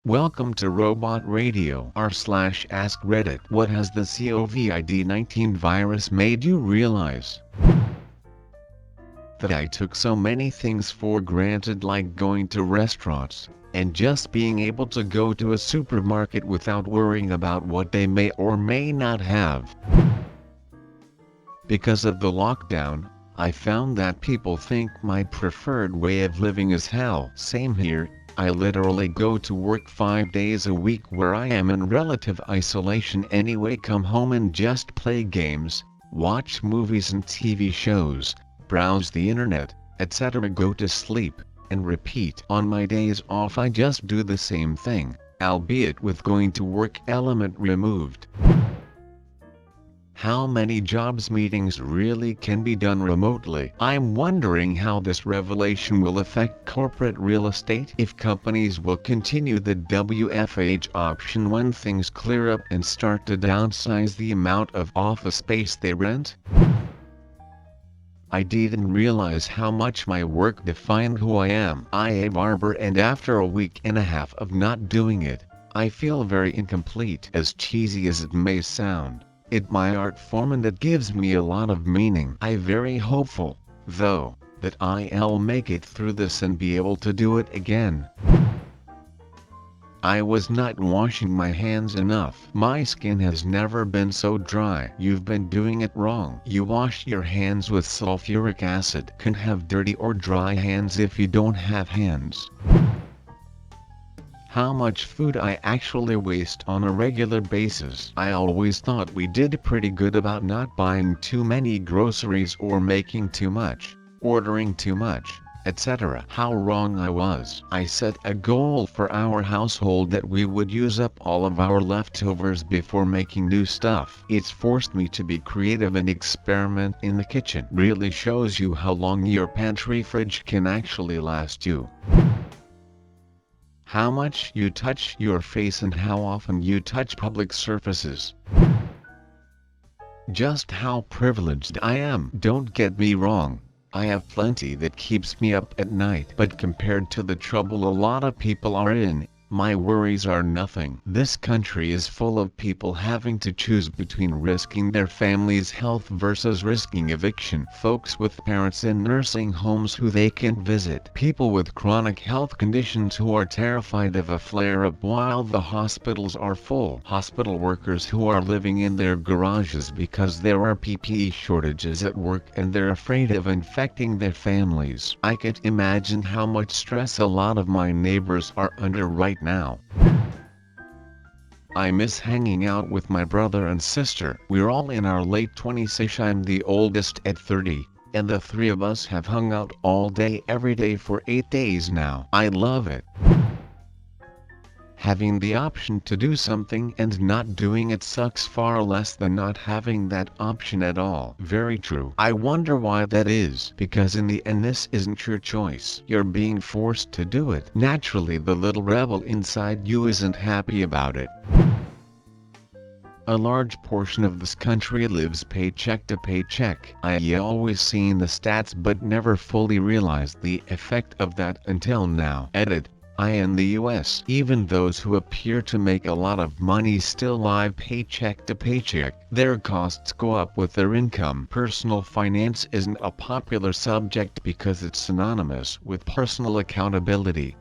Welcome to Robot Radio r/AskReddit. What has the COVID-19 virus made you realize? That I took so many things for granted, like going to restaurants, and just being able to go to a supermarket without worrying about what they may or may not have. Because of the lockdown, I found that people think my preferred way of living is hell. Same here. I literally go to work 5 days a week where I am in relative isolation anyway, come home and just play games, watch movies and TV shows, browse the internet, etc. Go to sleep, and repeat. On my days off I just do the same thing, albeit with going to work element removed. How many jobs meetings really can be done remotely? I'm wondering how this revelation will affect corporate real estate. If companies will continue the WFH option when things clear up and start to downsize the amount of office space they rent. I didn't realize how much my work defined who I am. I am a barber, and after a week and a half of not doing it, I feel very incomplete. As cheesy as it may sound, it's my art form and it gives me a lot of meaning. I'm very hopeful, though, that I'll make it through this and be able to do it again. I was not washing my hands enough. My skin has never been so dry. You've been doing it wrong. You wash your hands with sulfuric acid. Can't have dirty or dry hands if you don't have hands. How much food I actually waste on a regular basis. I always thought we did pretty good about not buying too many groceries or making too much, ordering too much, etc. How wrong I was. I set a goal for our household that we would use up all of our leftovers before making new stuff. It's forced me to be creative and experiment in the kitchen. Really shows you how long your pantry fridge can actually last you. How much you touch your face and how often you touch public surfaces. Just how privileged I am. Don't get me wrong, I have plenty that keeps me up at night. But compared to the trouble a lot of people are in, my worries are nothing. This country is full of people having to choose between risking their family's health versus risking eviction. Folks with parents in nursing homes who they can't visit. People with chronic health conditions who are terrified of a flare-up while the hospitals are full. Hospital workers who are living in their garages because there are PPE shortages at work and they're afraid of infecting their families. I can't imagine how much stress a lot of my neighbors are under right now. I miss hanging out with my brother and sister. We're all in our late 20s-ish. I'm the oldest at 30, and the three of us have hung out all day every day for 8 days now. I love it. Having the option to do something and not doing it sucks far less than not having that option at all. Very true. I wonder why that is. Because in the end this isn't your choice. You're being forced to do it. Naturally the little rebel inside you isn't happy about it. A large portion of this country lives paycheck to paycheck. I always seen the stats but never fully realized the effect of that until now. Edit. In the US, even those who appear to make a lot of money still live paycheck to paycheck. Their costs go up with their income. Personal finance isn't a popular subject because it's synonymous with personal accountability.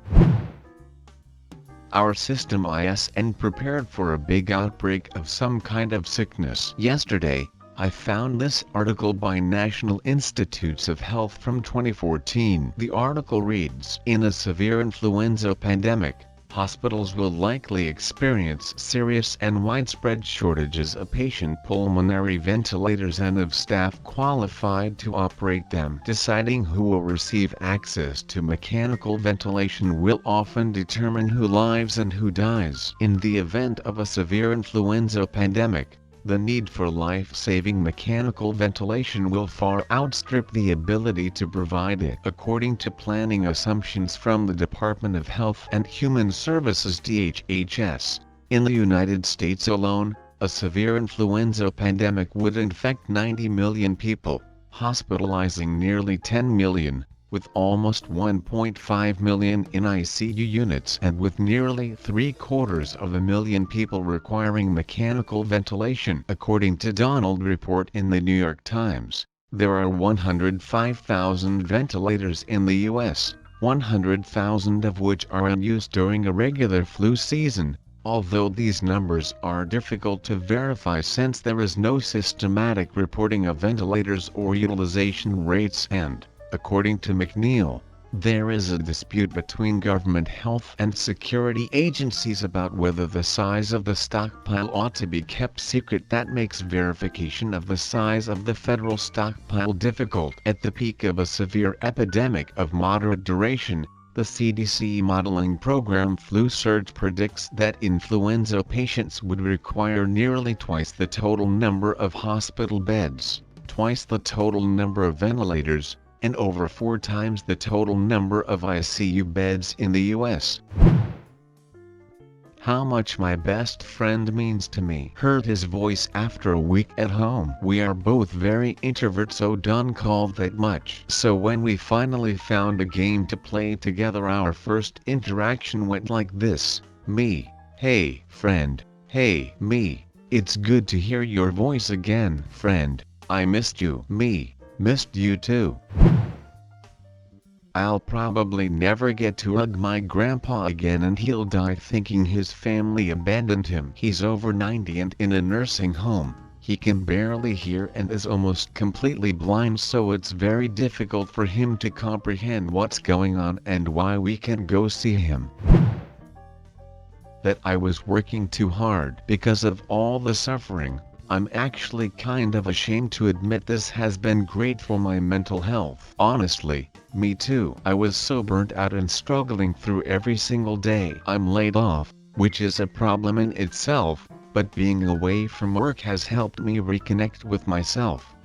Our system isn't prepared for a big outbreak of some kind of sickness. Yesterday, I found this article by National Institutes of Health from 2014. The article reads, in a severe influenza pandemic, hospitals will likely experience serious and widespread shortages of patient pulmonary ventilators and of staff qualified to operate them. Deciding who will receive access to mechanical ventilation will often determine who lives and who dies. In the event of a severe influenza pandemic, the need for life-saving mechanical ventilation will far outstrip the ability to provide it. According to planning assumptions from the Department of Health and Human Services (DHHS), in the United States alone, a severe influenza pandemic would infect 90 million people, hospitalizing nearly 10 million, With almost 1.5 million in ICU units and with nearly 750,000 people requiring mechanical ventilation, according to Donald report in the New York Times, there are 105,000 ventilators in the U.S., 100,000 of which are in use during a regular flu season, although these numbers are difficult to verify since there is no systematic reporting of ventilators or utilization rates and, according to McNeil, there is a dispute between government health and security agencies about whether the size of the stockpile ought to be kept secret. That makes verification of the size of the federal stockpile difficult. At the peak of a severe epidemic of moderate duration, the CDC modeling program Flu Surge predicts that influenza patients would require nearly twice the total number of hospital beds, twice the total number of ventilators, and over 4 times the total number of ICU beds in the U.S. How much my best friend means to me. Heard his voice after a week at home. We are both very introverts, so don't call that much. So when we finally found a game to play together, our first interaction went like this. Me, hey, friend, hey, me, it's good to hear your voice again, friend, I missed you. Me, missed you too. I'll probably never get to hug my grandpa again, and he'll die thinking his family abandoned him. He's over 90 and in a nursing home. He can barely hear and is almost completely blind, so it's very difficult for him to comprehend what's going on and why we can't go see him. That I was working too hard because of all the suffering. I'm actually kind of ashamed to admit this has been great for my mental health. Honestly, me too. I was so burnt out and struggling through every single day. I'm laid off, which is a problem in itself, but being away from work has helped me reconnect with myself.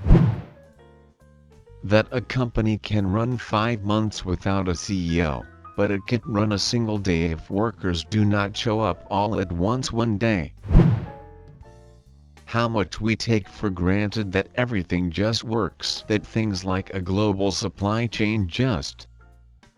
That a company can run 5 months without a CEO, but it can't run a single day if workers do not show up all at once one day. How much we take for granted that everything just works, that things like a global supply chain just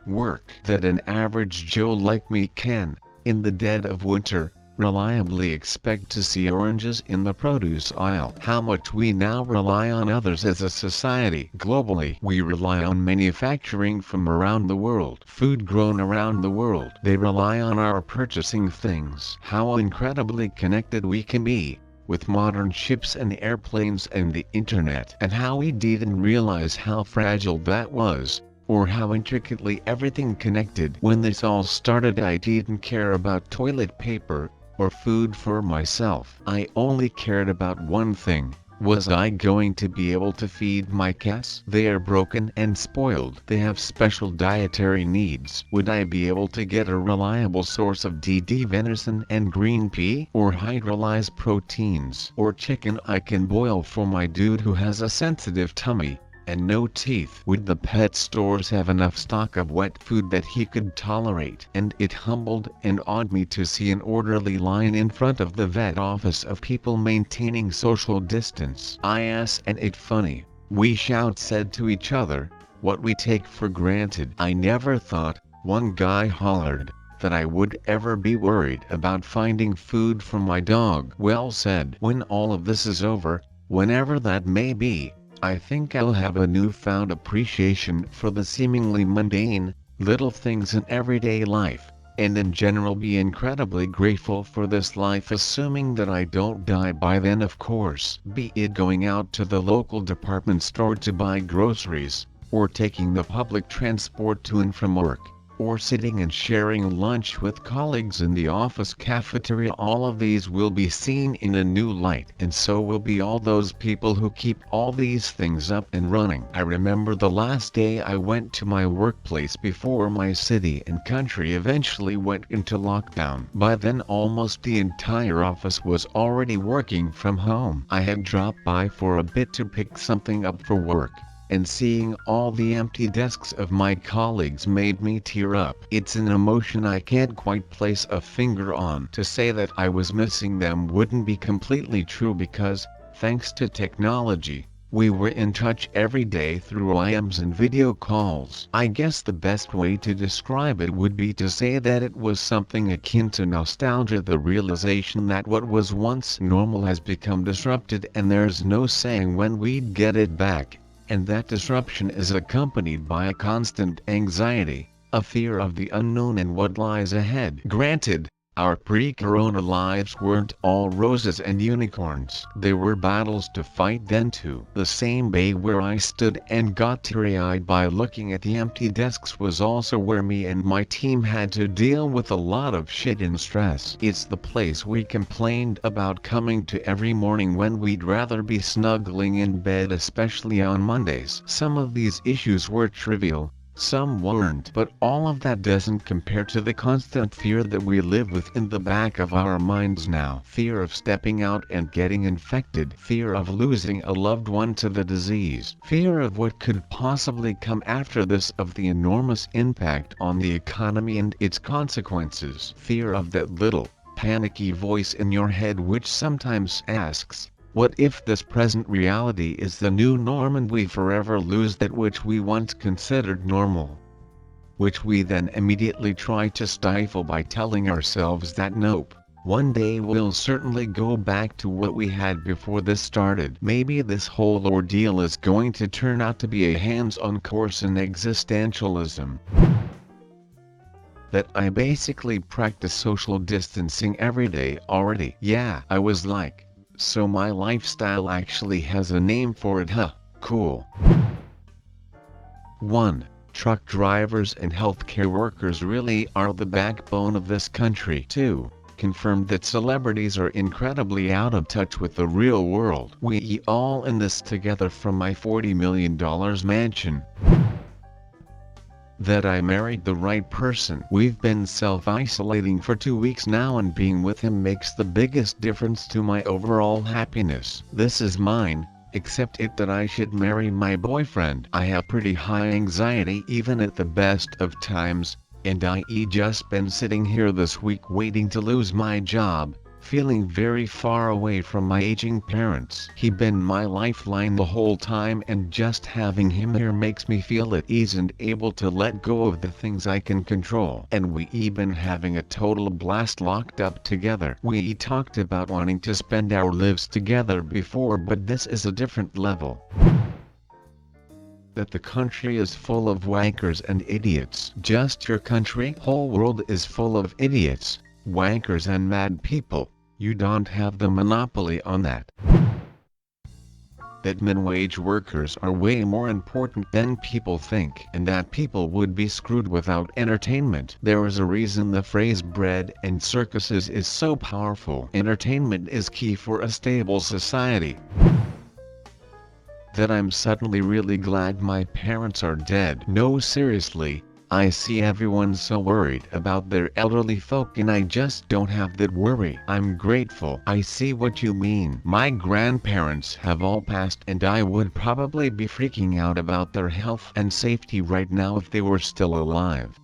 work, that an average Joe like me can, in the dead of winter, reliably expect to see oranges in the produce aisle. How much we now rely on others as a society. Globally, we rely on manufacturing from around the world, food grown around the world. They rely on our purchasing things. How incredibly connected we can be with modern ships and airplanes and the internet, and how we didn't realize how fragile that was, or how intricately everything connected. When this all started, I didn't care about toilet paper or food for myself. I only cared about one thing. Was I going to be able to feed my cats? They are broken and spoiled. They have special dietary needs. Would I be able to get a reliable source of DD venison and green pea? Or hydrolyzed proteins? Or chicken I can boil for my dude who has a sensitive tummy and no teeth? Would the pet stores have enough stock of wet food that he could tolerate? And it humbled and awed me to see an orderly line in front of the vet office of people maintaining social distance. And it funny, we said to each other, what we take for granted. I never thought, one guy hollered, that I would ever be worried about finding food for my dog. Well said. When all of this is over, whenever that may be, I think I'll have a newfound appreciation for the seemingly mundane, little things in everyday life, and in general be incredibly grateful for this life, assuming that I don't die by then, of course. Be it going out to the local department store to buy groceries, or taking the public transport to and from work, or sitting and sharing lunch with colleagues in the office cafeteria. All of these will be seen in a new light, and so will be all those people who keep all these things up and running. I remember the last day I went to my workplace before my city and country eventually went into lockdown. By then almost the entire office was already working from home. I had dropped by for a bit to pick something up for work, and seeing all the empty desks of my colleagues made me tear up. It's an emotion I can't quite place a finger on. To say that I was missing them wouldn't be completely true because, thanks to technology, We were in touch every day through IMs and video calls. I guess the best way to describe it would be to say that it was something akin to nostalgia, the realization that what was once normal has become disrupted and there's no saying when we'd get it back, and that disruption is accompanied by a constant anxiety, a fear of the unknown and what lies ahead. Granted, our pre-corona lives weren't all roses and unicorns. There were battles to fight then too. The same bay where I stood and got teary-eyed by looking at the empty desks was also where me and my team had to deal with a lot of shit and stress. It's the place we complained about coming to every morning when we'd rather be snuggling in bed, especially on Mondays. Some of these issues were trivial, some weren't, but all of that doesn't compare to the constant fear that we live with in the back of our minds now. Fear of stepping out and getting infected. Fear of losing a loved one to the disease. Fear of what could possibly come after this, of the enormous impact on the economy and its consequences. Fear of that little, panicky voice in your head which sometimes asks, what if this present reality is the new norm and we forever lose that which we once considered normal? Which we then immediately try to stifle by telling ourselves that nope, one day we'll certainly go back to what we had before this started. Maybe this whole ordeal is going to turn out to be a hands-on course in existentialism. That I basically practice social distancing every day already. Yeah, I was like, so my lifestyle actually has a name for it, huh? Cool. 1. Truck drivers and healthcare workers really are the backbone of this country. 2. Confirmed that celebrities are incredibly out of touch with the real world. We all in this together from my $40 million mansion. That I married the right person. We've been self-isolating for 2 weeks now and being with him makes the biggest difference to my overall happiness. This is mine, except it that I should marry my boyfriend. I have pretty high anxiety even at the best of times, and I just been sitting here this week waiting to lose my job, feeling very far away from my aging parents. He been my lifeline the whole time and just having him here makes me feel at ease and able to let go of the things I can control. And we been having a total blast locked up together. We talked about wanting to spend our lives together before, but this is a different level. That the country is full of wankers and idiots. Just your country? Whole world is full of idiots, wankers and mad people. You don't have the monopoly on that. That minimum wage workers are way more important than people think, and that people would be screwed without entertainment. There is a reason the phrase bread and circuses is so powerful. Entertainment is key for a stable society. That I'm suddenly really glad my parents are dead. No, seriously. I see everyone so worried about their elderly folk and I just don't have that worry. I'm grateful. I see what you mean. My grandparents have all passed and I would probably be freaking out about their health and safety right now if they were still alive.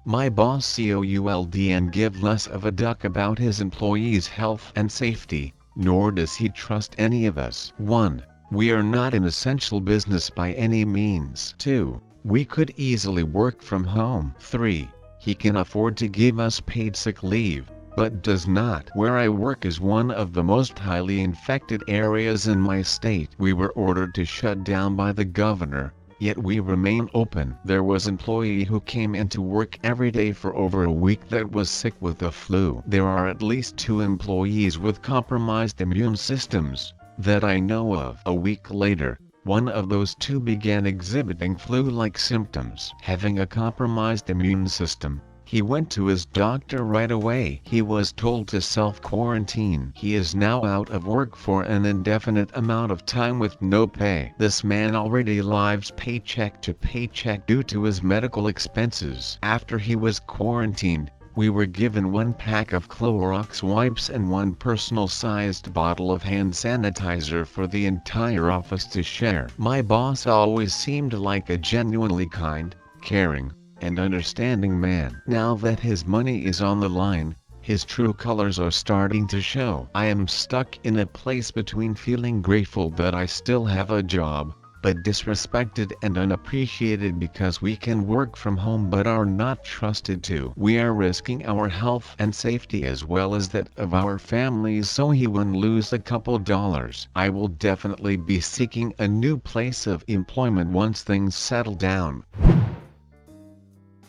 My boss could and give less of a duck about his employees' health and safety, nor does he trust any of us. 1. We are not an essential business by any means. 2. We could easily work from home. 3. He can afford to give us paid sick leave, but does not. Where I work is one of the most highly infected areas in my state. We were ordered to shut down by the governor, yet we remain open. There was an employee who came into work every day for over a week that was sick with the flu. There are at least 2 employees with compromised immune systems that I know of. A week later, one of those 2 began exhibiting flu-like symptoms. Having a compromised immune system, he went to his doctor right away. He was told to self-quarantine. He is now out of work for an indefinite amount of time with no pay. This man already lives paycheck to paycheck due to his medical expenses. After he was quarantined, we were given 1 pack of Clorox wipes and 1 personal-sized bottle of hand sanitizer for the entire office to share. My boss always seemed like a genuinely kind, caring, and understanding man. Now that his money is on the line, His true colors are starting to show. I am stuck in a place between feeling grateful that I still have a job, but disrespected and unappreciated because we can work from home but are not trusted to. We are risking our health and safety as well as that of our families so he won't lose a couple dollars. I will definitely be seeking a new place of employment once things settle down.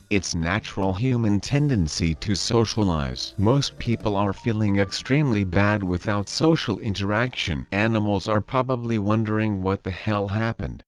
It's natural human tendency to socialize. Most people are feeling extremely bad without social interaction. Animals are probably wondering what the hell happened.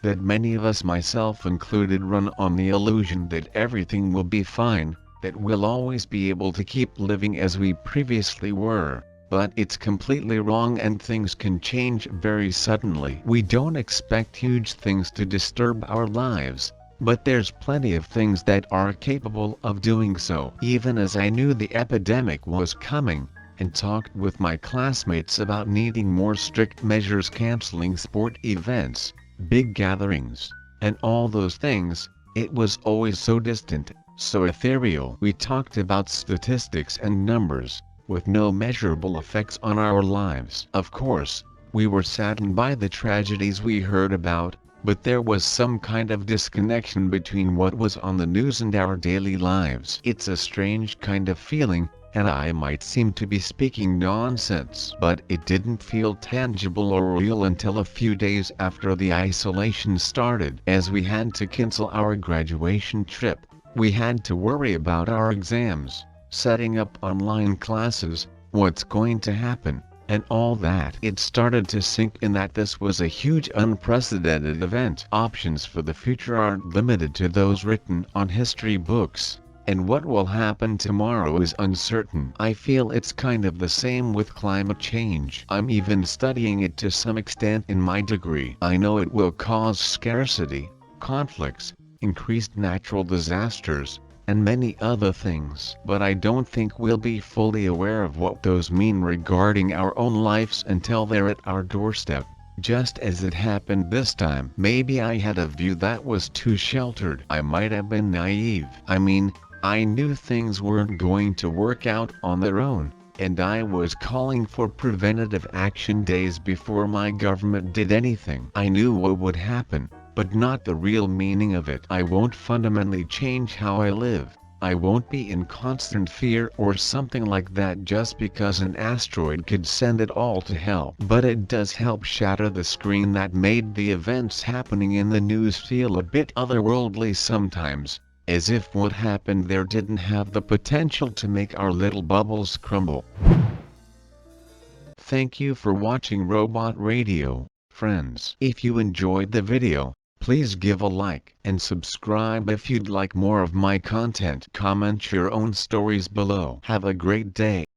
That many of us, myself included, run on the illusion that everything will be fine, that we'll always be able to keep living as we previously were. But it's completely wrong and things can change very suddenly. We don't expect huge things to disturb our lives. But there's plenty of things that are capable of doing so. Even as I knew the epidemic was coming, and talked with my classmates about needing more strict measures, canceling sport events, big gatherings, and all those things, it was always so distant, so ethereal. We talked about statistics and numbers, with no measurable effects on our lives. Of course, we were saddened by the tragedies we heard about, but there was some kind of disconnection between what was on the news and our daily lives. It's a strange kind of feeling, and I might seem to be speaking nonsense, but it didn't feel tangible or real until a few days after the isolation started. As we had to cancel our graduation trip, we had to worry about our exams, setting up online classes, what's going to happen, and all that. It started to sink in that this was a huge unprecedented event. Options for the future aren't limited to those written on history books, and what will happen tomorrow is uncertain. I feel it's kind of the same with climate change. I'm even studying it to some extent in my degree. I know it will cause scarcity, conflicts, increased natural disasters, and many other things. But I don't think we'll be fully aware of what those mean regarding our own lives until they're at our doorstep, just as it happened this time. Maybe I had a view that was too sheltered. I might have been naive. I mean, I knew things weren't going to work out on their own, and I was calling for preventative action days before my government did anything. I knew what would happen, but not the real meaning of it. I won't fundamentally change how I live. I won't be in constant fear or something like that just because an asteroid could send it all to hell. But it does help shatter the screen that made the events happening in the news feel a bit otherworldly sometimes, as if what happened there didn't have the potential to make our little bubbles crumble. Thank you for watching Robot Radio, friends. If you enjoyed the video, please give a like and subscribe if you'd like more of my content. Comment your own stories below. Have a great day.